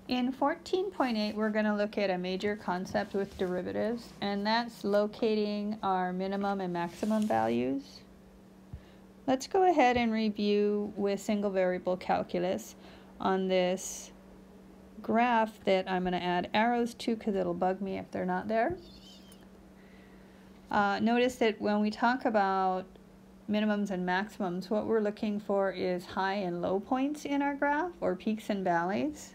In 14.8, we're going to look at a major concept with derivatives, and that's locating our minimum and maximum values. Let's go ahead and review with single variable calculus on this graph that I'm going to add arrows to because it'll bug me if they're not there. Notice that when we talk about minimums and maximums, what we're looking for is high and low points in our graph, or peaks and valleys.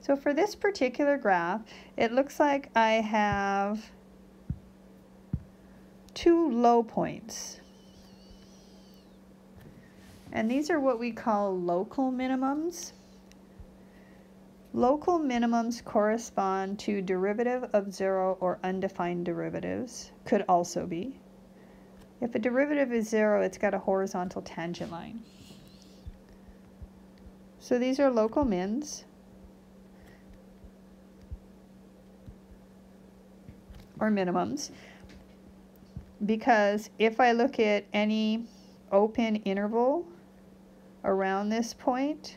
So for this particular graph, it looks like I have two low points. And these are what we call local minimums. Local minimums correspond to derivative of zero or undefined derivatives, could also be. If a derivative is zero, it's got a horizontal tangent line. So these are local mins, or minimums, because if I look at any open interval around this point,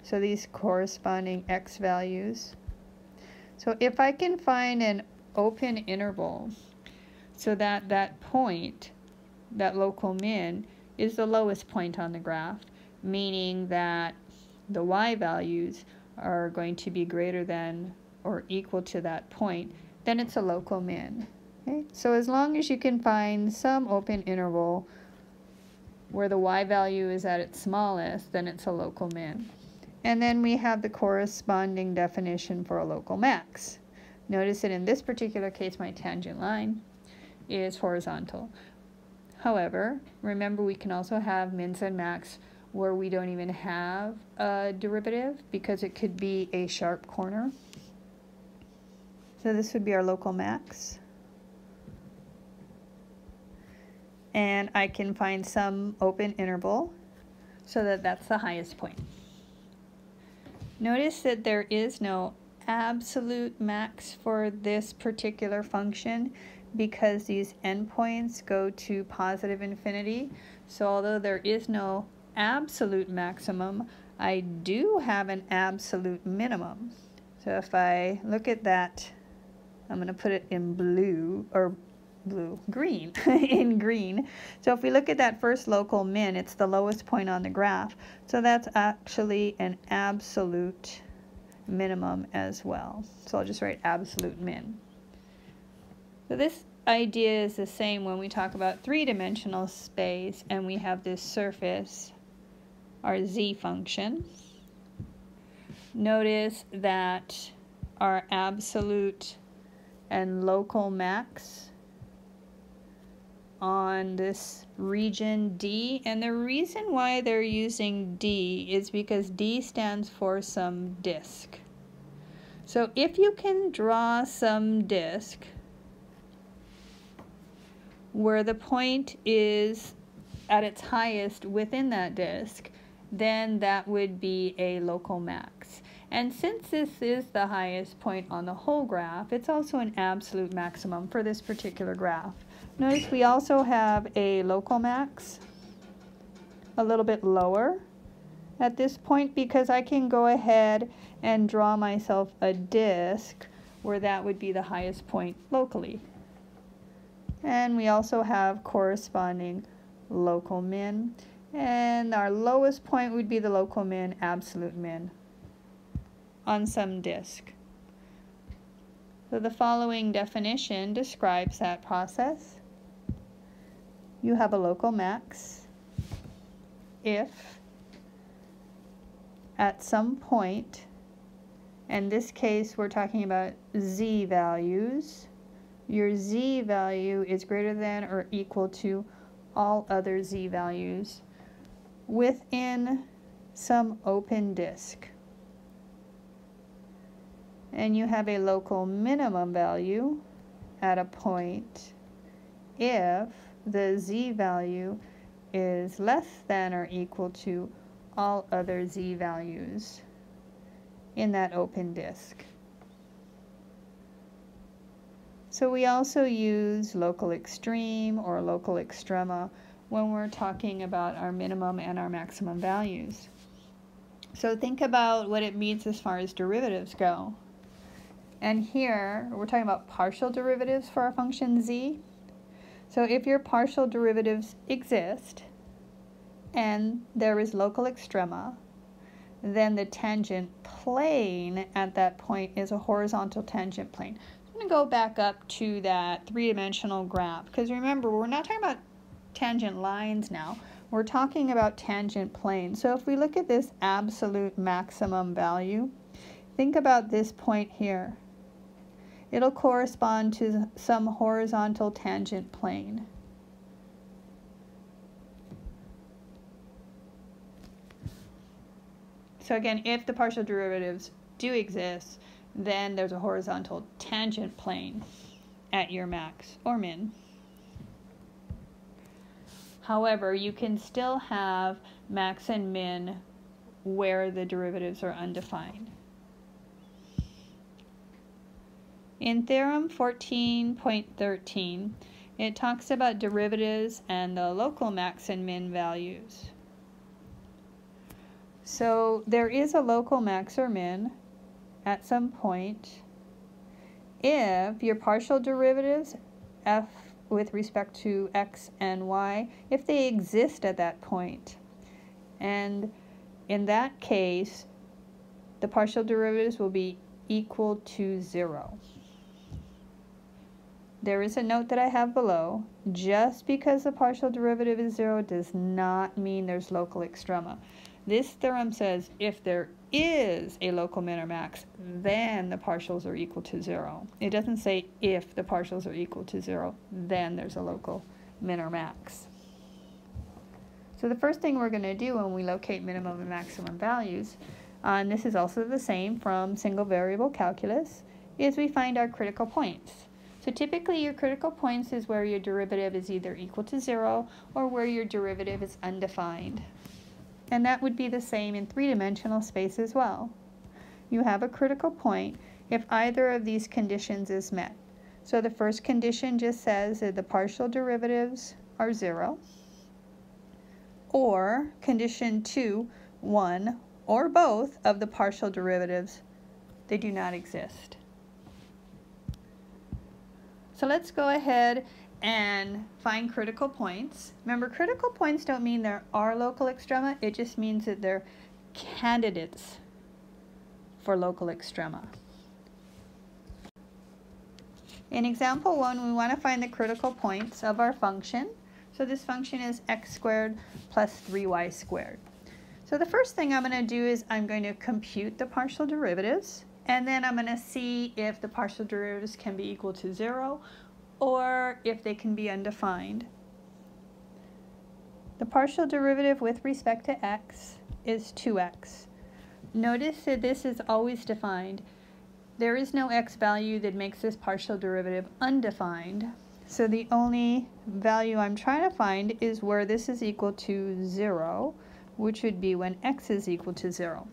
so these corresponding x values, so if I can find an open interval so that that point, that local min, is the lowest point on the graph, meaning that the y values are going to be greater than or equal to that point, then it's a local min. Okay? So as long as you can find some open interval where the y value is at its smallest, then it's a local min. And then we have the corresponding definition for a local max. Notice that in this particular case, my tangent line is horizontal. However, remember we can also have mins and max where we don't even have a derivative because it could be a sharp corner. So this would be our local max. And I can find some open interval so that that's the highest point. Notice that there is no absolute max for this particular function because these endpoints go to positive infinity. So although there is no absolute maximum, I do have an absolute minimum. So if I look at that, I'm going to put it in blue, or green, in green. So if we look at that first local min, it's the lowest point on the graph. So that's actually an absolute minimum as well. So I'll just write absolute min. So this idea is the same when we talk about three-dimensional space and we have this surface, our z function. Notice that our absolute and local max on this region D, and the reason why they're using D is because D stands for some disk. So if you can draw some disk where the point is at its highest within that disk, then that would be a local max. And since this is the highest point on the whole graph, it's also an absolute maximum for this particular graph. Notice we also have a local max a little bit lower at this point because I can go ahead and draw myself a disk where that would be the highest point locally. And we also have corresponding local min. And our lowest point would be the local min, absolute min, on some disk. So the following definition describes that process. You have a local max if at some point, in this case we're talking about z values, your z value is greater than or equal to all other z values within some open disk. And you have a local minimum value at a point if the z value is less than or equal to all other z values in that open disk. So we also use local extreme or local extrema when we're talking about our minimum and our maximum values. So think about what it means as far as derivatives go. And here, we're talking about partial derivatives for our function z. So if your partial derivatives exist, and there is local extrema, then the tangent plane at that point is a horizontal tangent plane. I'm going to go back up to that three-dimensional graph, because remember, we're not talking about tangent lines now. We're talking about tangent planes. So if we look at this absolute maximum value, think about this point here. It'll correspond to some horizontal tangent plane. So again, if the partial derivatives do exist, then there's a horizontal tangent plane at your max or min. However, you can still have max and min where the derivatives are undefined. In theorem 14.13, it talks about derivatives and the local max and min values. So there is a local max or min at some point if your partial derivatives, f with respect to x and y, if they exist at that point. And in that case, the partial derivatives will be equal to 0. There is a note that I have below. Just because the partial derivative is 0 does not mean there's local extrema. This theorem says if there is a local min or max, then the partials are equal to 0. It doesn't say if the partials are equal to 0, then there's a local min or max. So the first thing we're going to do when we locate minimum and maximum values, and this is also the same from single variable calculus, is we find our critical points. So typically your critical points is where your derivative is either equal to 0 or where your derivative is undefined. And that would be the same in three-dimensional space as well. You have a critical point if either of these conditions is met. So the first condition just says that the partial derivatives are 0. Or condition 2, 1, or both of the partial derivatives, they do not exist. So let's go ahead and find critical points. Remember, critical points don't mean there are local extrema, it just means that they're candidates for local extrema. In example 1, we want to find the critical points of our function. So this function is x squared plus 3y squared. So the first thing I'm going to do is I'm going to compute the partial derivatives, and then I'm going to see if the partial derivatives can be equal to 0 or if they can be undefined. The partial derivative with respect to x is 2x. Notice that this is always defined. There is no x value that makes this partial derivative undefined. So the only value I'm trying to find is where this is equal to 0, which would be when x is equal to 0.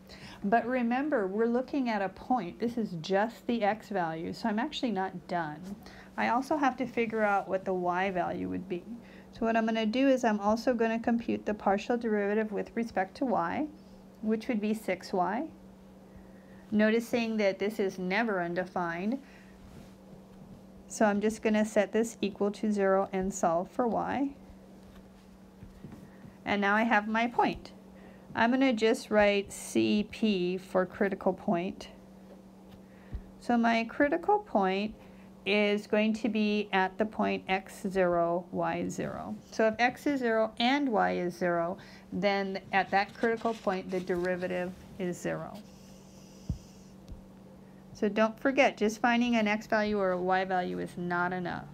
But remember, we're looking at a point. This is just the x value, so I'm actually not done. I also have to figure out what the y value would be. So what I'm going to do is I'm also going to compute the partial derivative with respect to y, which would be 6y. Noticing that this is never undefined, so I'm just going to set this equal to 0 and solve for y. And now I have my point. I'm going to just write CP for critical point. So my critical point is going to be at the point x0, y0. So if x is 0 and y is 0, then at that critical point the derivative is 0. So don't forget, just finding an x value or a y value is not enough.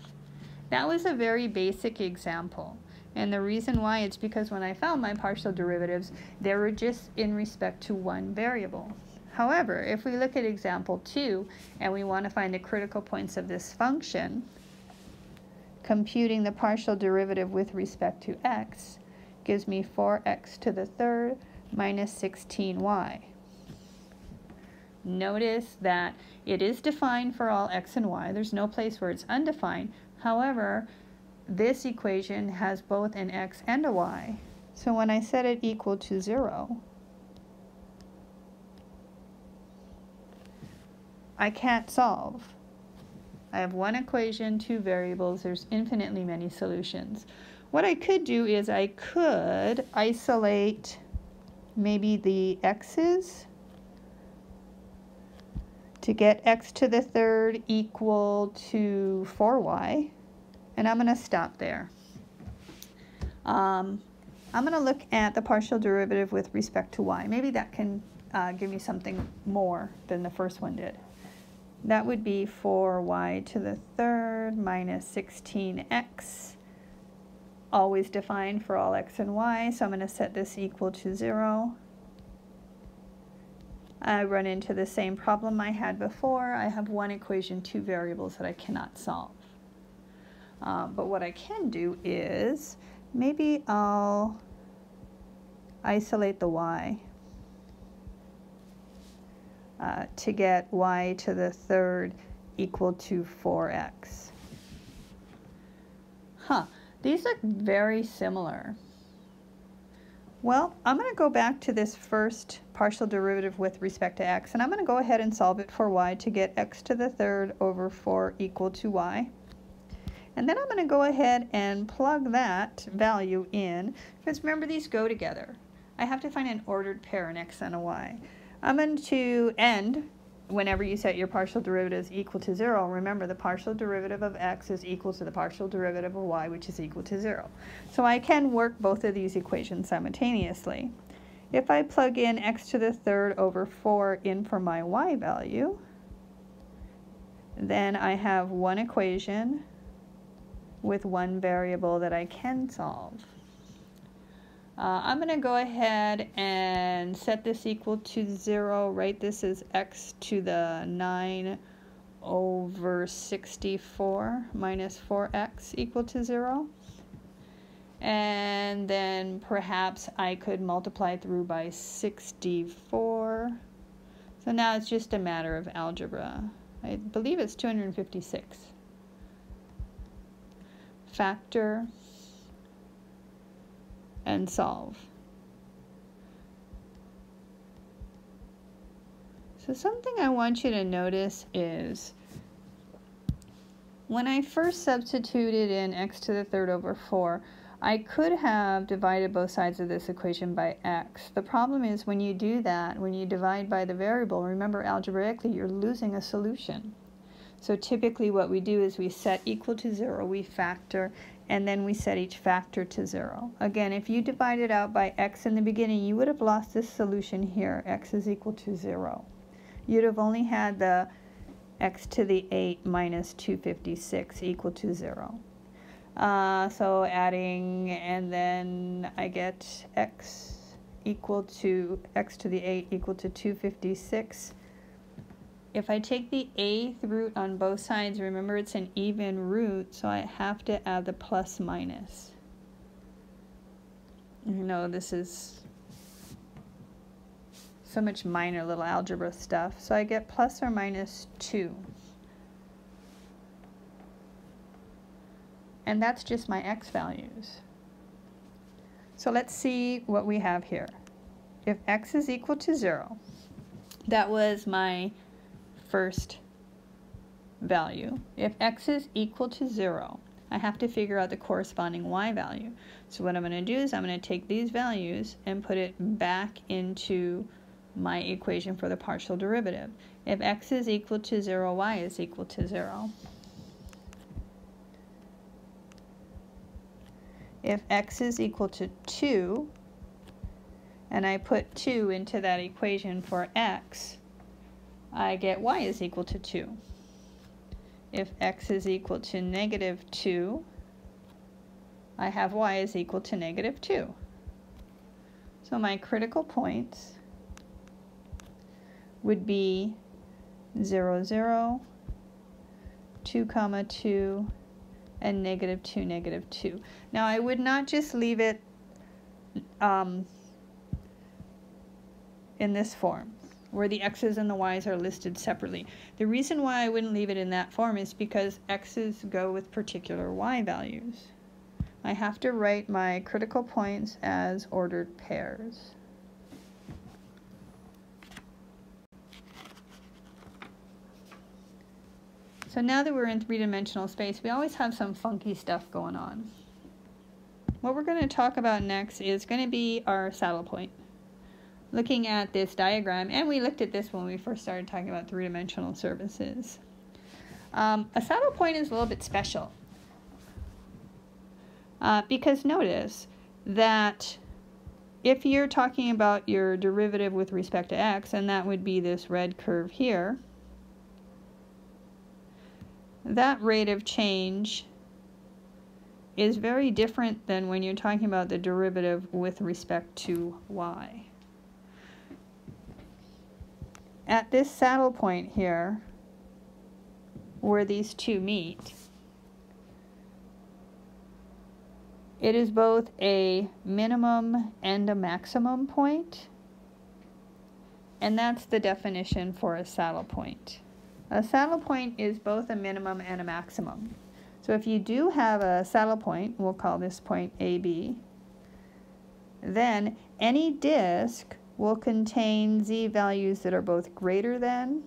That was a very basic example. And the reason why is because when I found my partial derivatives, they were just in respect to one variable. However, if we look at example 2 and we want to find the critical points of this function, computing the partial derivative with respect to x gives me 4x to the third minus 16y. Notice that it is defined for all x and y. There's no place where it's undefined. However, this equation has both an x and a y. So when I set it equal to 0, I can't solve. I have one equation, two variables, there's infinitely many solutions. What I could do is I could isolate maybe the x's to get x to the third equal to 4y, and I'm going to stop there. I'm going to look at the partial derivative with respect to y. Maybe that can give me something more than the first one did. That would be 4y to the third minus 16x, always defined for all x and y, so I'm going to set this equal to 0. I run into the same problem I had before. I have one equation, two variables that I cannot solve. But what I can do is maybe I'll isolate the y to get y to the third equal to 4x. These look very similar. Well, I'm going to go back to this first partial derivative with respect to x, and I'm going to go ahead and solve it for y to get x to the third over 4 equal to y. And then I'm going to go ahead and plug that value in, because remember, these go together. I have to find an ordered pair, an x and a y. I'm going to end, whenever you set your partial derivatives equal to 0, remember the partial derivative of x is equal to the partial derivative of y, which is equal to 0. So I can work both of these equations simultaneously. If I plug in x to the third over 4 in for my y value, then I have one equation with one variable that I can solve. I'm going to go ahead and set this equal to 0, right? This is x to the 9 over 64 minus 4x equal to 0. And then perhaps I could multiply through by 64. So now it's just a matter of algebra. I believe it's 256. Factor and solve. So something I want you to notice is when I first substituted in x to the third over 4, I could have divided both sides of this equation by x. The problem is when you do that, when you divide by the variable, remember algebraically you're losing a solution. So typically what we do is we set equal to 0, we factor, and then we set each factor to 0. Again, if you divide it out by x in the beginning, you would have lost this solution here, x is equal to 0. You'd have only had the x to the 8 minus 256 equal to 0. So adding, and then I get x to the 8 equal to 256. If I take the eighth root on both sides, remember it's an even root, so I have to add the plus minus. You know, this is so much minor little algebra stuff. So I get plus or minus 2. And that's just my x values. So let's see what we have here. If x is equal to 0, that was my first value. If x is equal to 0, I have to figure out the corresponding y value. So what I'm going to do is I'm going to take these values and put it back into my equation for the partial derivative. If x is equal to 0, y is equal to 0. If x is equal to 2, and I put 2 into that equation for x, I get y is equal to 2. If x is equal to negative 2, I have y is equal to negative 2. So my critical points would be 0, 0, 2, 2, and negative 2, negative 2. Now I would not just leave it in this form, where the x's and the y's are listed separately. The reason why I wouldn't leave it in that form is because x's go with particular y values. I have to write my critical points as ordered pairs. So now that we're in three-dimensional space, we always have some funky stuff going on. What we're going to talk about next is going to be our saddle point. Looking at this diagram, and we looked at this when we first started talking about three-dimensional surfaces. A saddle point is a little bit special because notice that if you're talking about your derivative with respect to x, and that would be this red curve here, that rate of change is very different than when you're talking about the derivative with respect to y. At this saddle point here, where these two meet, it is both a minimum and a maximum point, and that's the definition for a saddle point. A saddle point is both a minimum and a maximum. So if you do have a saddle point, we'll call this point AB, then any disk will contain z values that are both greater than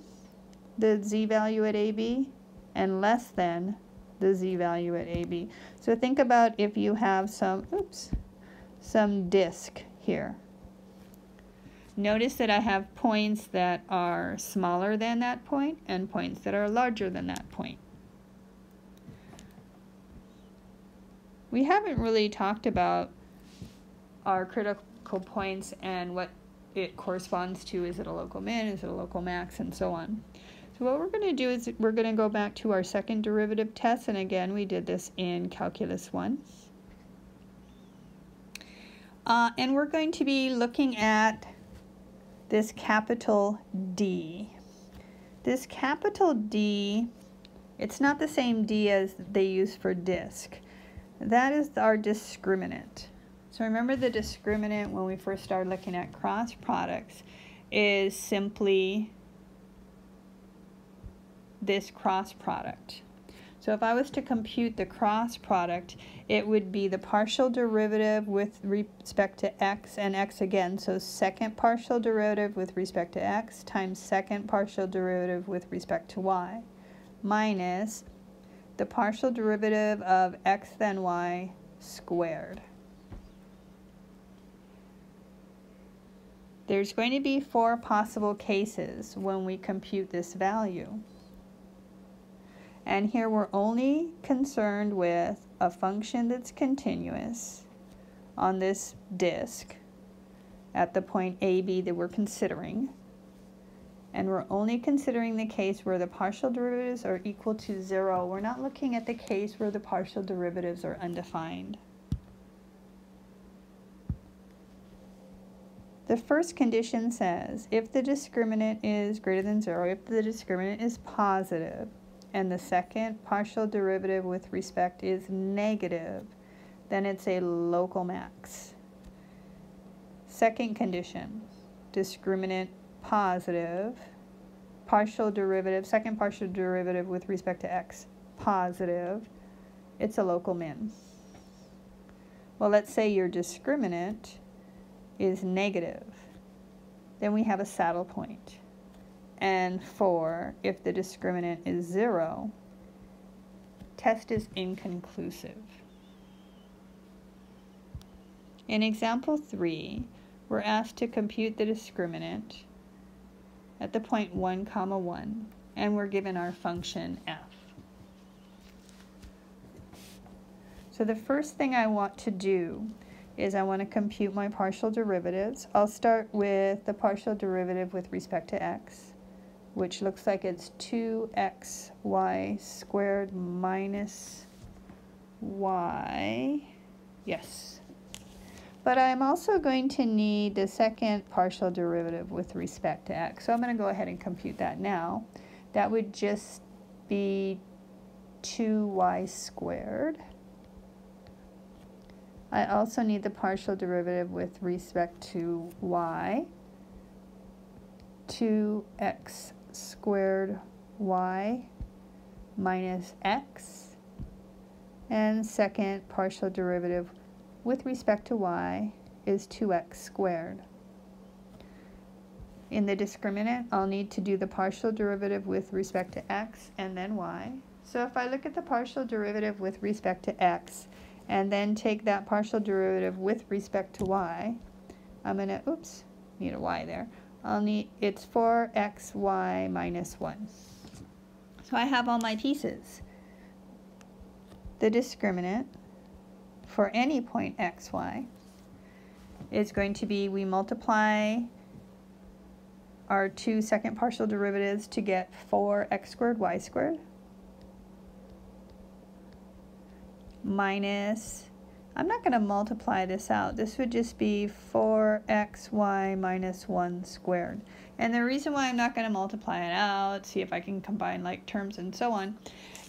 the z value at AB and less than the z value at AB. So think about if you have some disk here. Notice that I have points that are smaller than that point and points that are larger than that point. We haven't really talked about our critical points and what it corresponds to. Is it a local min? Is it a local max? And so on. So what we're going to do is we're going to go back to our second derivative test, and again we did this in Calculus 1. And we're going to be looking at this capital D. This capital D, it's not the same D as they use for disk. That is our discriminant. So remember, the discriminant when we first started looking at cross products is simply this cross product. So if I was to compute the cross product, it would be the partial derivative with respect to x and x again. So second partial derivative with respect to x times second partial derivative with respect to y minus the partial derivative of x then y squared. There's going to be 4 possible cases when we compute this value. And here we're only concerned with a function that's continuous on this disk at the point AB that we're considering. And we're only considering the case where the partial derivatives are equal to 0. We're not looking at the case where the partial derivatives are undefined. The first condition says if the discriminant is greater than 0, if the discriminant is positive, and the second partial derivative with respect is negative, then it's a local max. Second condition, discriminant positive, partial derivative, second partial derivative with respect to x positive, it's a local min. Well, let's say your discriminant is negative, then we have a saddle point. And 4, if the discriminant is 0, test is inconclusive. In example 3, we're asked to compute the discriminant at the point 1, 1, and we're given our function f. So the first thing I want to do is I want to compute my partial derivatives. I'll start with the partial derivative with respect to x, which looks like it's 2xy squared minus y. Yes. But I'm also going to need the second partial derivative with respect to x. So I'm going to go ahead and compute that now. That would just be 2y squared. I also need the partial derivative with respect to y. 2x squared y minus x. And second partial derivative with respect to y is 2x squared. In the discriminant, I'll need to do the partial derivative with respect to x and then y. So if I look at the partial derivative with respect to x, and then take that partial derivative with respect to y, I'm going to, oops, need a y there. It's 4xy minus 1. So I have all my pieces. The discriminant for any point xy is going to be, we multiply our two second partial derivatives to get 4x squared y squared minus, I'm not going to multiply this out. This would just be 4xy minus 1 squared. And the reason why I'm not going to multiply it out, see if I can combine like terms and so on,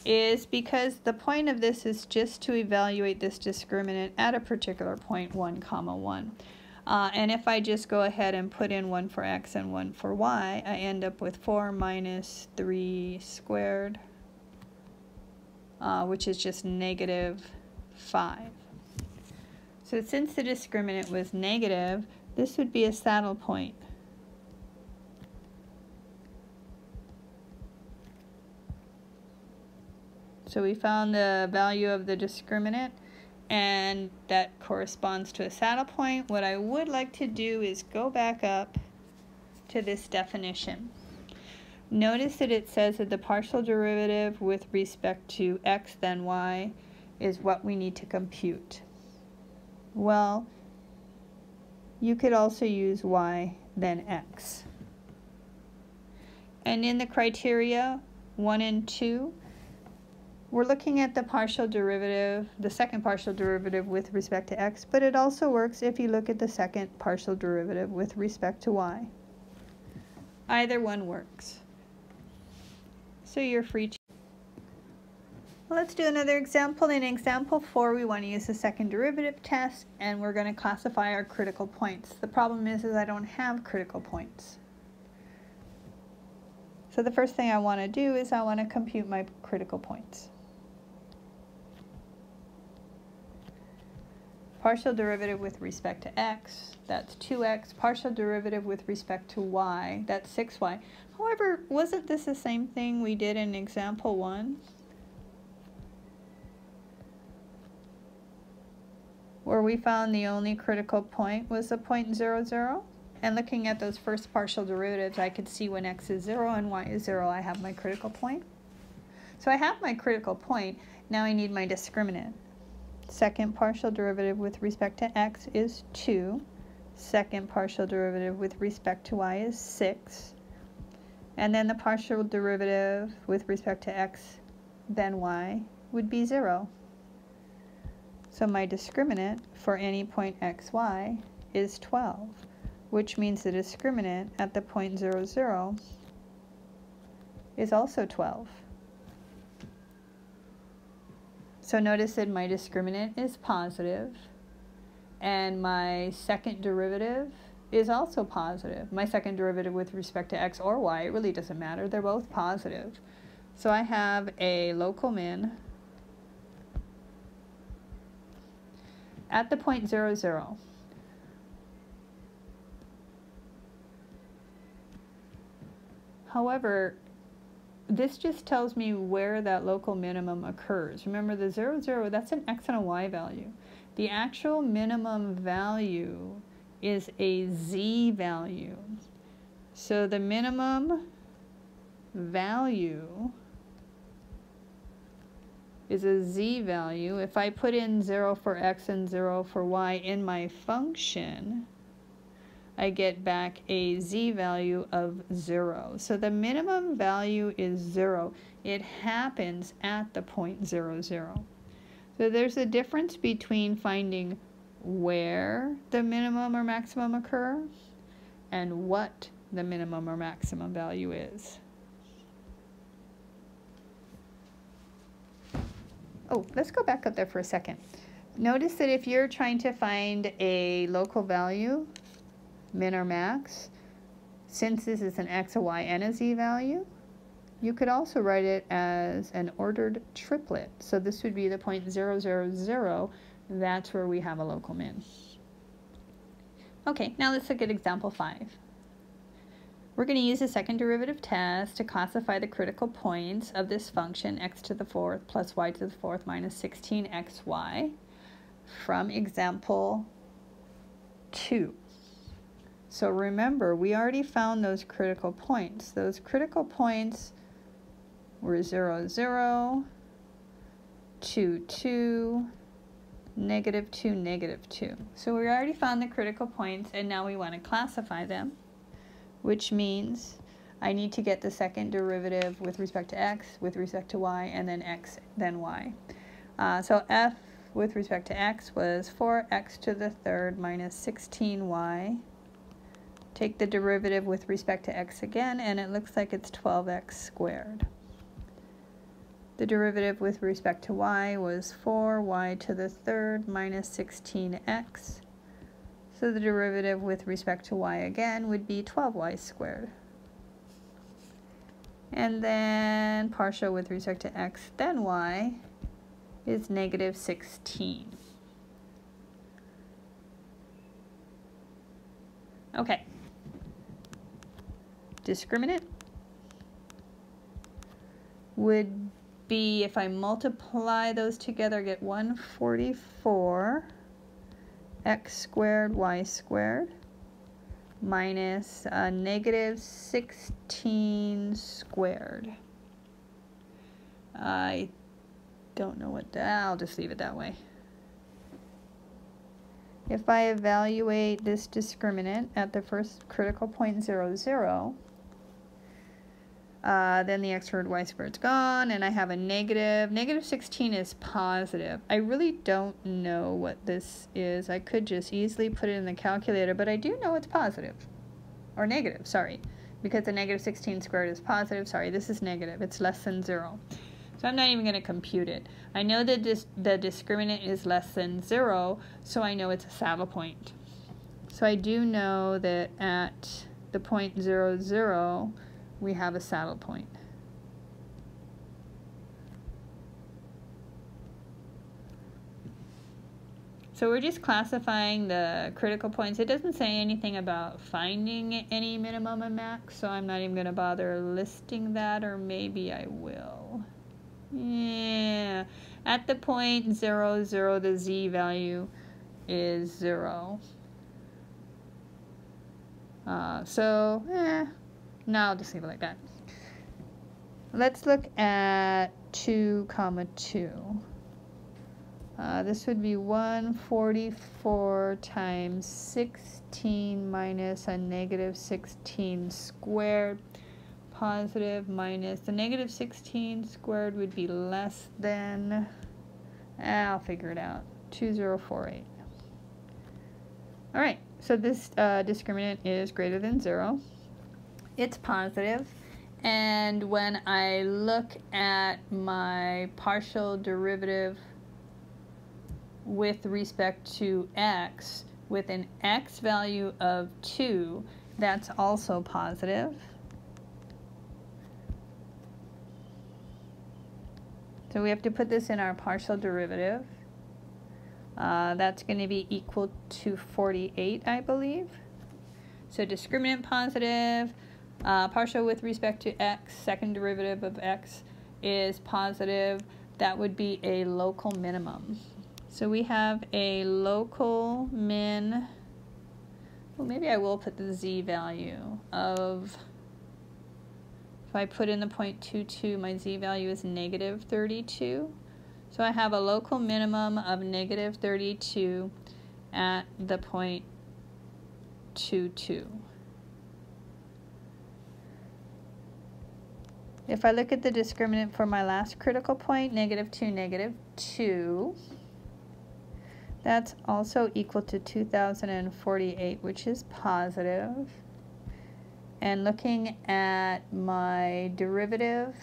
is because the point of this is just to evaluate this discriminant at a particular point, 1, 1. And if I just go ahead and put in 1 for x and 1 for y, I end up with 4 minus 3 squared, which is just negative 5. So since the discriminant was negative, this would be a saddle point. So we found the value of the discriminant, and that corresponds to a saddle point. What I would like to do is go back up to this definition. Notice that it says that the partial derivative with respect to x then y is what we need to compute. Well, you could also use y then x. And in the criteria 1 and 2, we're looking at the partial derivative, the second partial derivative with respect to x, but it also works if you look at the second partial derivative with respect to y. Either one works. So you're free to. Well, let's do another example. In example 4, we want to use the second derivative test, and we're going to classify our critical points. The problem is I don't have critical points. So the first thing I want to do is I want to compute my critical points. Partial derivative with respect to x, that's 2x. Partial derivative with respect to y, that's 6y. However, wasn't this the same thing we did in example 1? Where we found the only critical point was the point 0, 0. And looking at those first partial derivatives, I could see when x is 0 and y is 0, I have my critical point. So I have my critical point, now I need my discriminant. Second partial derivative with respect to x is 2. Second partial derivative with respect to y is 6. And then the partial derivative with respect to x, then y, would be 0. So my discriminant for any point xy is 12, which means the discriminant at the point 0, 0 is also 12. So notice that my discriminant is positive, and my second derivative is also positive. My second derivative with respect to x or y, it really doesn't matter, they're both positive. So I have a local min at the point 0, 0. However, this just tells me where that local minimum occurs. Remember, the 0, 0, that's an x and a y value. The actual minimum value is a z value. So the minimum value is a z value. If I put in 0 for x and 0 for y in my function, I get back a z value of 0. So the minimum value is 0. It happens at the point 0, 0. So there's a difference between finding where the minimum or maximum occur and what the minimum or maximum value is. Oh, let's go back up there for a second. Notice that if you're trying to find a local value, min or max, since this is an x, a y, and a z value, you could also write it as an ordered triplet. So this would be the point 0, 0, 0. That's where we have a local min. Okay, now let's look at example 5. We're going to use a second derivative test to classify the critical points of this function x to the fourth plus y to the fourth minus 16xy from example 2. So remember, we already found those critical points. Those critical points were 0, 0, 2, 2, negative 2, negative 2. So we already found the critical points, and now we want to classify them, which means I need to get the second derivative with respect to x, with respect to y, and then x, then y. So f with respect to x was 4x to the third minus 16y. Take the derivative with respect to x again, and it looks like it's 12x squared. The derivative with respect to y was 4y to the third minus 16x. So the derivative with respect to y again would be 12y squared. And then partial with respect to x, then y, is negative 16. Okay. Discriminant would be, if I multiply those together, I get 144 x squared y squared minus negative 16 squared. I don't know what that, I'll just leave it that way. If I evaluate this discriminant at the first critical point 0, 0, then the x squared y squared is gone, and I have a negative. Negative 16 is positive. I really don't know what this is. I could just easily put it in the calculator, but I do know it's positive. Or negative, sorry. Because the negative 16 squared is positive. Sorry, this is negative. It's less than 0. So I'm not even going to compute it. I know that the discriminant is less than 0, so I know it's a saddle point. So I do know that at the point 0, 0, we have a saddle point. So we're just classifying the critical points. It doesn't say anything about finding any minimum and max, so I'm not even going to bother listing that, or maybe I will. Yeah, at the point 0, 0, the z value is 0. No, I'll just leave it like that. Let's look at 2, 2. This would be 144 times 16 minus a negative 16 squared. Positive minus the negative 16 squared would be less than, I'll figure it out, 2048. All right, so this discriminant is greater than 0. It's positive, and when I look at my partial derivative with respect to x, with an x value of 2, that's also positive. So we have to put this in our partial derivative. That's going to be equal to 48, I believe. So discriminant positive, partial with respect to x, second derivative of x is positive. That would be a local minimum. So we have a local min, well, maybe I will put the z value of, if I put in the 0.22, my z value is negative 32. So I have a local minimum of negative 32 at the 0.22. If I look at the discriminant for my last critical point, negative 2, negative 2, that's also equal to 2048, which is positive. And looking at my derivative,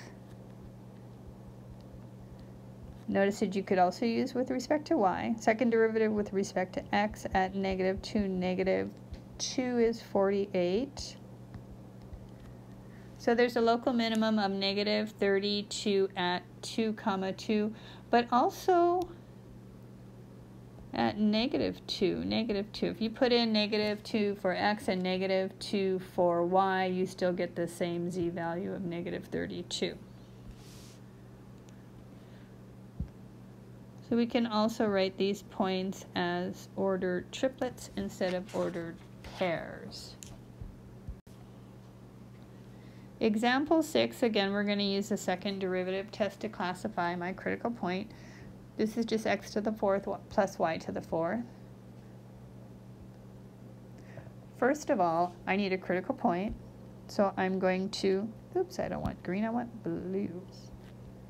notice that you could also use with respect to y. Second derivative with respect to x at negative 2, negative 2 is 48. So there's a local minimum of negative 32 at 2, 2, but also at -2. -2. If you put in -2 for x and -2 for y, you still get the same z value of -32. So we can also write these points as ordered triplets instead of ordered pairs. Example 6, again, we're going to use the second derivative test to classify my critical point. This is just x to the 4th plus y to the 4th. First of all, I need a critical point, so I'm going to, oops, I don't want green, I want blue.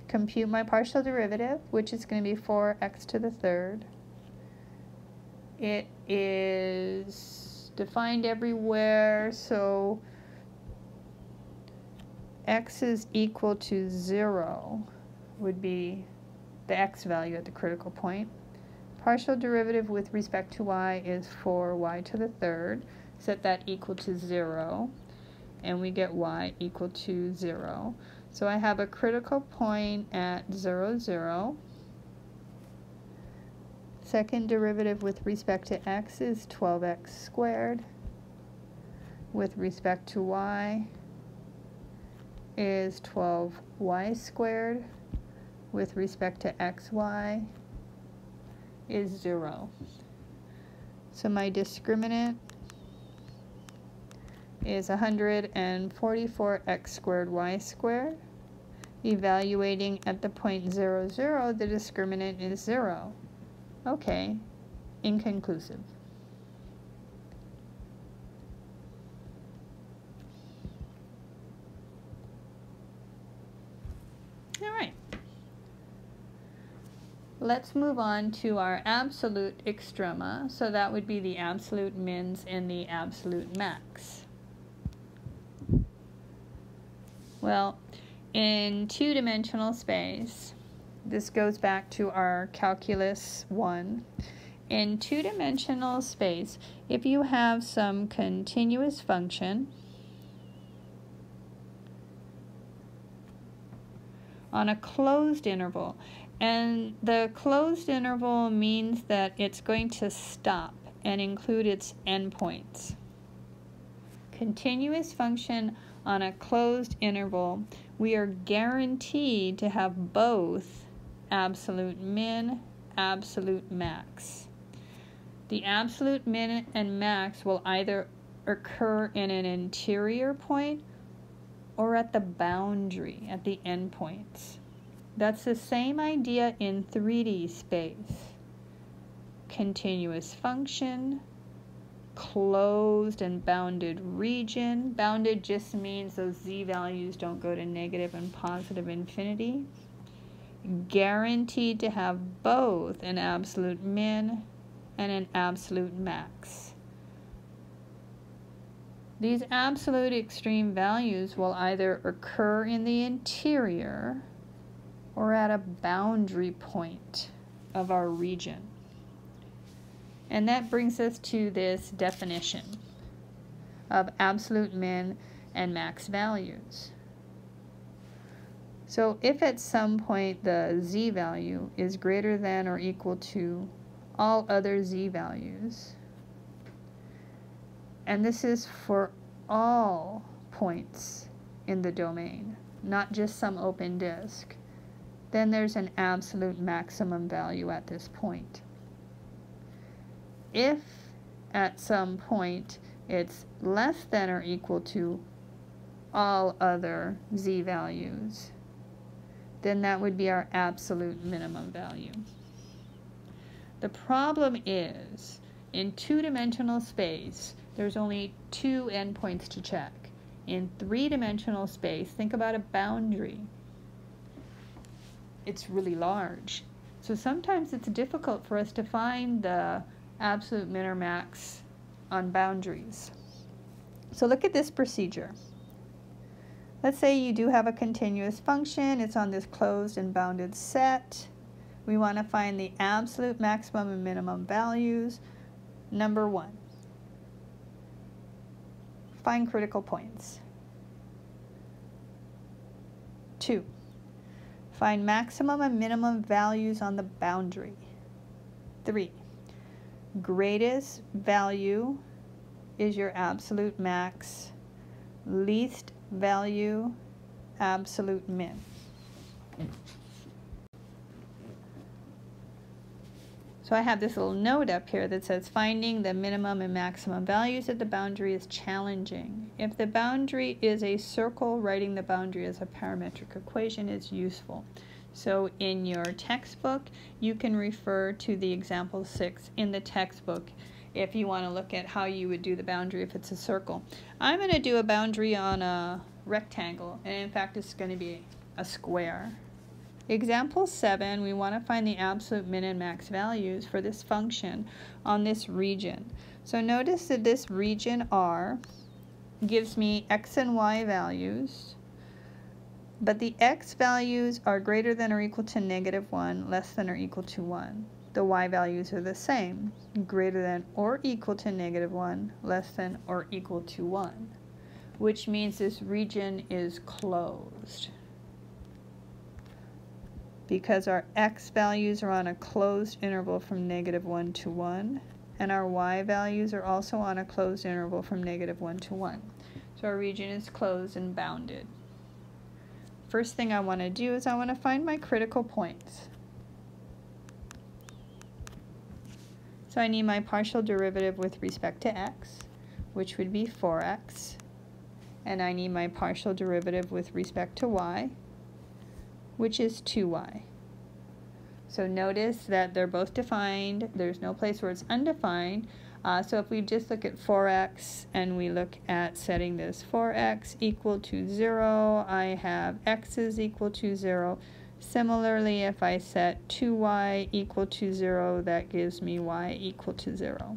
Compute my partial derivative, which is going to be 4x to the 3rd. It is defined everywhere, so x is equal to 0 would be the x value at the critical point. Partial derivative with respect to y is 4y to the 3rd. Set that equal to 0, and we get y equal to 0. So I have a critical point at 0, 0. Second derivative with respect to x is 12x squared. With respect to y is 12y squared. With respect to xy is 0. So my discriminant is 144x squared y squared. Evaluating at the point 0, 0, the discriminant is 0. Okay, inconclusive. All right. Let's move on to our absolute extrema. So that would be the absolute mins and the absolute max. Well, in two-dimensional space, this goes back to our calculus 1. In two-dimensional space, if you have some continuous function on a closed interval, and the closed interval means that it's going to stop and include its endpoints. Continuous function on a closed interval, we are guaranteed to have both absolute min, absolute max. The absolute min and max will either occur in an interior point or at the boundary, at the endpoints. That's the same idea in 3D space. Continuous function, closed and bounded region. Bounded just means those z values don't go to negative and positive infinity. Guaranteed to have both an absolute min and an absolute max. These absolute extreme values will either occur in the interior or at a boundary point of our region. And that brings us to this definition of absolute min and max values. So if at some point the z value is greater than or equal to all other z values, and this is for all points in the domain, not just some open disk, then there's an absolute maximum value at this point. If at some point it's less than or equal to all other z values, then that would be our absolute minimum value. The problem is, in two-dimensional space, there's only two endpoints to check. In three-dimensional space, think about a boundary. It's really large. So sometimes it's difficult for us to find the absolute min or max on boundaries. So look at this procedure. Let's say you do have a continuous function. It's on this closed and bounded set. We want to find the absolute maximum and minimum values. Number 1, find critical points. 2, find maximum and minimum values on the boundary. 3, greatest value is your absolute max, least value, absolute min. So I have this little note up here that says finding the minimum and maximum values at the boundary is challenging. If the boundary is a circle, writing the boundary as a parametric equation is useful. So in your textbook, you can refer to the example 6 in the textbook if you want to look at how you would do the boundary if it's a circle. I'm going to do a boundary on a rectangle, and in fact it's going to be a square. Example 7, we want to find the absolute min and max values for this function on this region. So notice that this region R gives me x and y values, but the x values are greater than or equal to -1, less than or equal to 1. The y values are the same, greater than or equal to -1, less than or equal to 1, which means this region is closed. Because our x values are on a closed interval from -1 to 1, and our y values are also on a closed interval from -1 to 1. So our region is closed and bounded. First thing I want to do is I want to find my critical points. So I need my partial derivative with respect to x, which would be 4x, and I need my partial derivative with respect to y, which is 2y. So notice that they're both defined. There's no place where it's undefined. So if we just look at 4x and we look at setting this 4x equal to 0, I have x is equal to 0. Similarly, if I set 2y equal to 0, that gives me y equal to 0.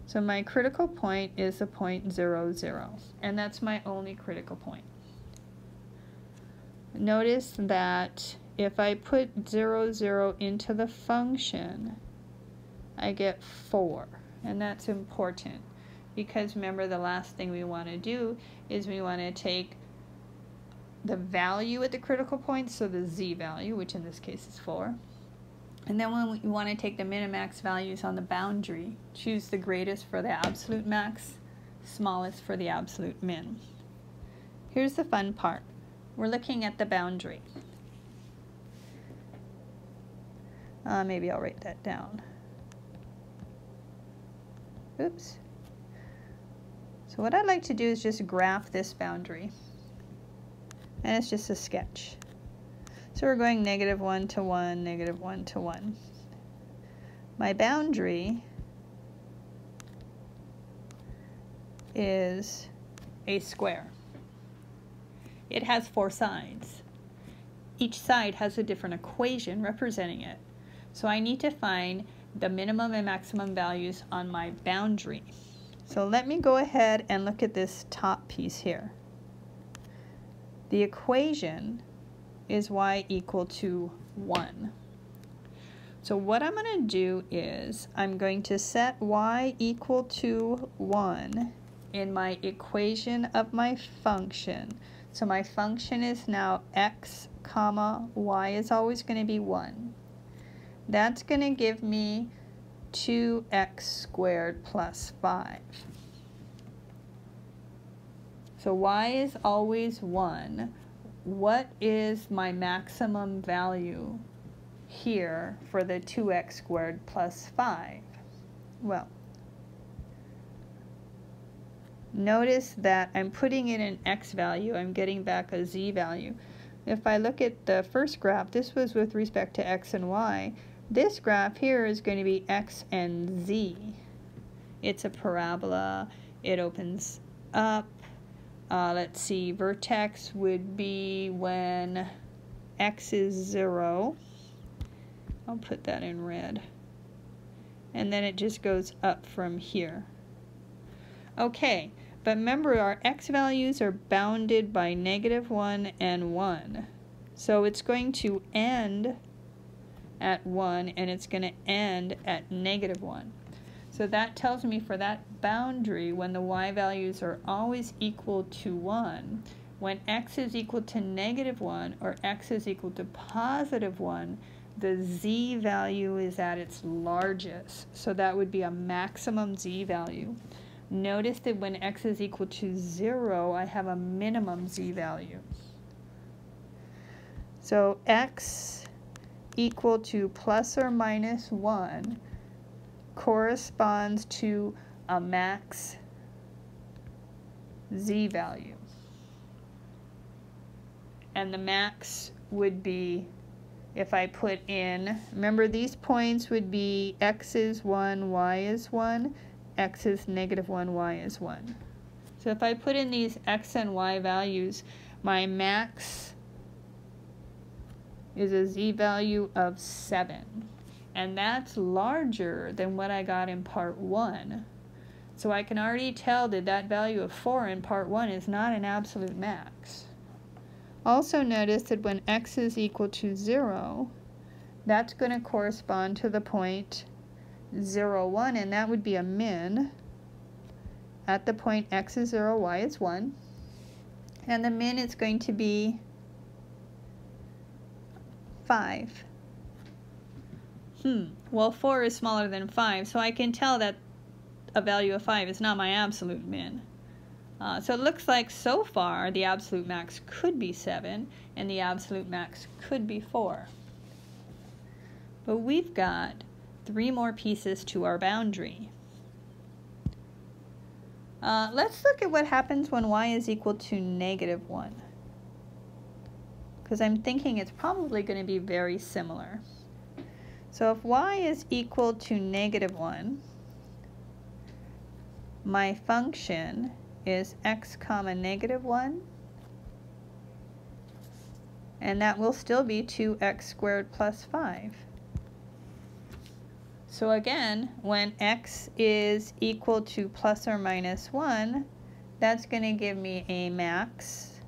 So my critical point is the point 0, 0, and that's my only critical point. Notice that if I put 0, 0 into the function, I get 4, and that's important because remember the last thing we want to do is we want to take the value at the critical point, so the z value, which in this case is 4, and then when we want to take the min and max values on the boundary, choose the greatest for the absolute max, smallest for the absolute min. Here's the fun part. We're looking at the boundary. Maybe I'll write that down. Oops. So what I'd like to do is just graph this boundary. And it's just a sketch. So we're going -1 to 1, -1 to 1. My boundary is a square. It has 4 sides. Each side has a different equation representing it. So I need to find the minimum and maximum values on my boundary. So let me go ahead and look at this top piece here. The equation is y equal to 1. So what I'm going to do is I'm going to set y equal to 1 in my equation of my function. So my function is now x comma y is always going to be 1. That's going to give me 2x squared plus 5. So y is always 1. What is my maximum value here for the 2x squared plus 5? Well, notice that I'm putting in an x value. I'm getting back a z value. If I look at the first graph, this was with respect to x and y. This graph here is going to be x and z. It's a parabola. It opens up. Let's see, vertex would be when x is 0. I'll put that in red. And then it just goes up from here. Okay, but remember our x values are bounded by -1 and 1. So it's going to end at 1 and it's going to end at -1. So that tells me for that boundary, when the y values are always equal to 1, when x is equal to -1 or x is equal to +1, the z value is at its largest. So that would be a maximum z value. Notice that when x is equal to 0, I have a minimum z value. So x equal to plus or minus 1 corresponds to a max z value. And the max would be, if I put in, remember these points would be x is 1, y is 1, x is negative 1, y is 1. So if I put in these x and y values, my max is a z value of 7. And that's larger than what I got in part 1. So I can already tell that that value of 4 in part 1 is not an absolute max. Also notice that when x is equal to 0, that's going to correspond to the point 0, 1, and that would be a min at the point x is 0, y is 1. And the min is going to be 5. Well, 4 is smaller than 5, so I can tell that a value of 5 is not my absolute min. So it looks like so far the absolute max could be 7 and the absolute max could be 4. But we've got 3 more pieces to our boundary. Let's look at what happens when y is equal to negative 1. Because I'm thinking it's probably going to be very similar. So if y is equal to negative 1, my function is x comma negative 1, and that will still be 2x squared plus 5. So again, when x is equal to plus or minus 1, that's going to give me a max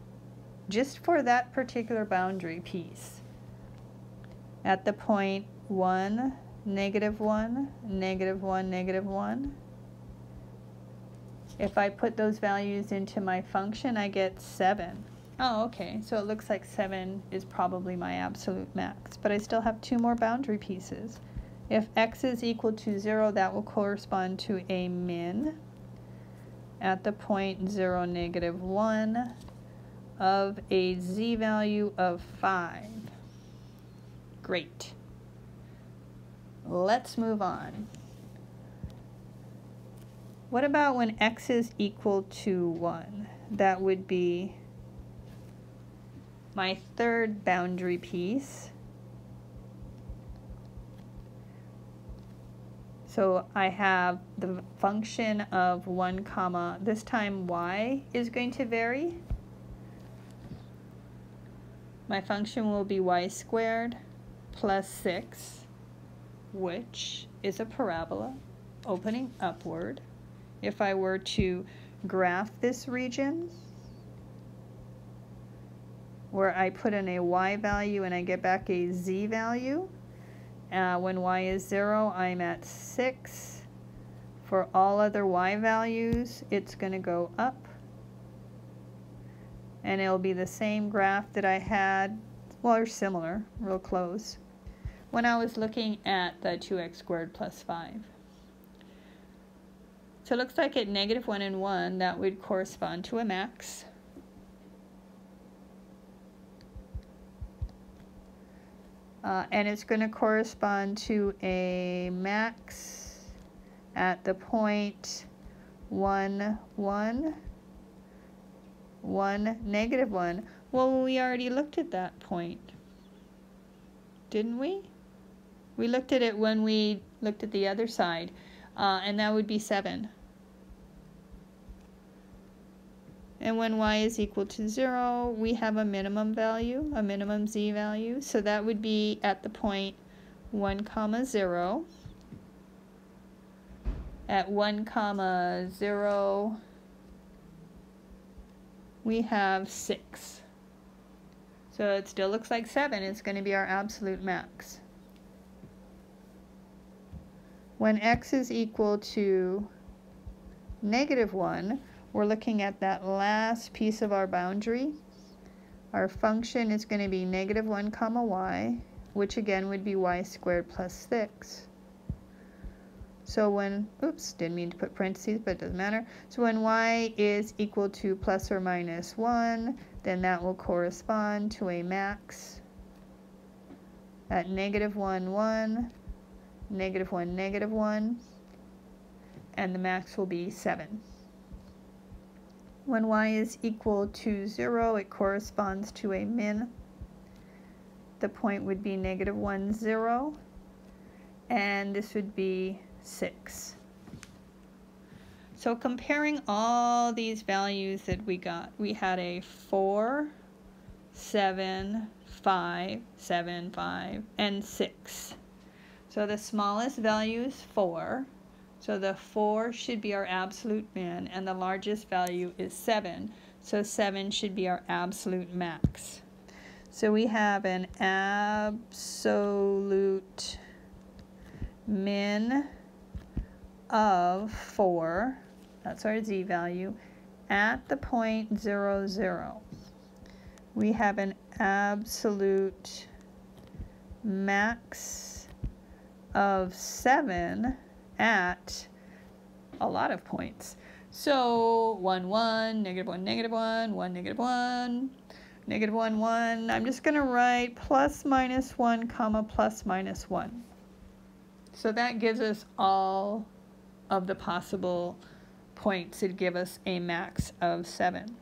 just for that particular boundary piece at the point 1, negative 1, negative 1, negative 1. If I put those values into my function, I get 7. Oh, okay, so it looks like 7 is probably my absolute max, but I still have 2 more boundary pieces. If x is equal to 0, that will correspond to a min at the point 0, negative 1 of a z value of 5. Great. Let's move on. What about when x is equal to 1? That would be my third boundary piece. So I have the function of 1 comma, this time y is going to vary. My function will be y squared plus 6, which is a parabola opening upward. If I were to graph this region, where I put in a y value and I get back a z value, when y is 0, I'm at 6. For all other y values, it's going to go up. And it'll be the same graph that I had, well, or similar, real close, when I was looking at the 2x squared plus 5. So it looks like at negative 1 and 1, that would correspond to a max. And it's going to correspond to a max at the point 1, 1, 1, negative 1. Well, we already looked at that point, didn't we? We looked at it when we looked at the other side, and that would be 7. And when y is equal to 0, we have a minimum value, a minimum z value. So that would be at the point 1 comma 0. At 1 comma 0, we have 6. So it still looks like 7 is going to be our absolute max. When x is equal to negative 1, we're looking at that last piece of our boundary. Our function is going to be negative 1 comma y. which again would be y squared plus 6. So when, oops, didn't mean to put parentheses, but it doesn't matter. So when y is equal to plus or minus 1, then that will correspond to a max at negative 1, 1, negative 1, negative 1, and the max will be 7. When y is equal to 0, it corresponds to a min. The point would be negative 1, 0, and this would be 6. So comparing all these values that we got, we had a 4, 7, 5, 7, 5, and 6. So the smallest value is 4. So the 4 should be our absolute min, and the largest value is 7. So 7 should be our absolute max. So we have an absolute min of 4, that's our z value, at the point 0, 0. We have an absolute max of 7 at a lot of points. So 1, 1, negative 1, negative 1, 1, negative 1, negative 1, 1. I'm just going to write plus minus 1, comma, plus minus 1. So that gives us all of the possible points that give us a max of 7.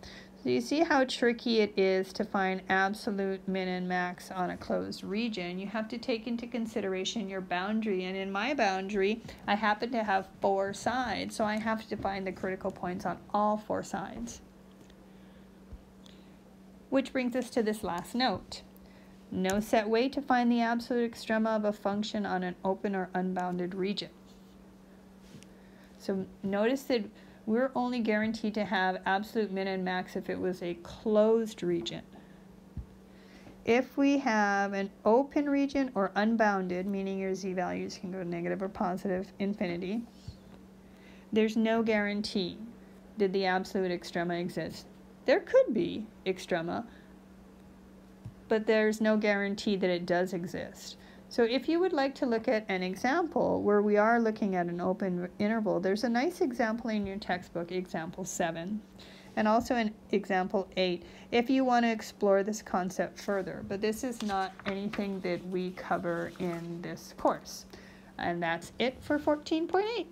So you see how tricky it is to find absolute min and max on a closed region. You have to take into consideration your boundary, and in my boundary I happen to have 4 sides, so I have to find the critical points on all 4 sides. Which brings us to this last note. No set way to find the absolute extrema of a function on an open or unbounded region. So notice that we're only guaranteed to have absolute min and max if it was a closed region. If we have an open region or unbounded, meaning your z values can go negative or positive infinity, there's no guarantee did the absolute extrema exist. There could be extrema, but there's no guarantee that it does exist. So if you would like to look at an example where we are looking at an open interval, there's a nice example in your textbook, example 7, and also in example 8, if you want to explore this concept further. But this is not anything that we cover in this course. And that's it for 14.8.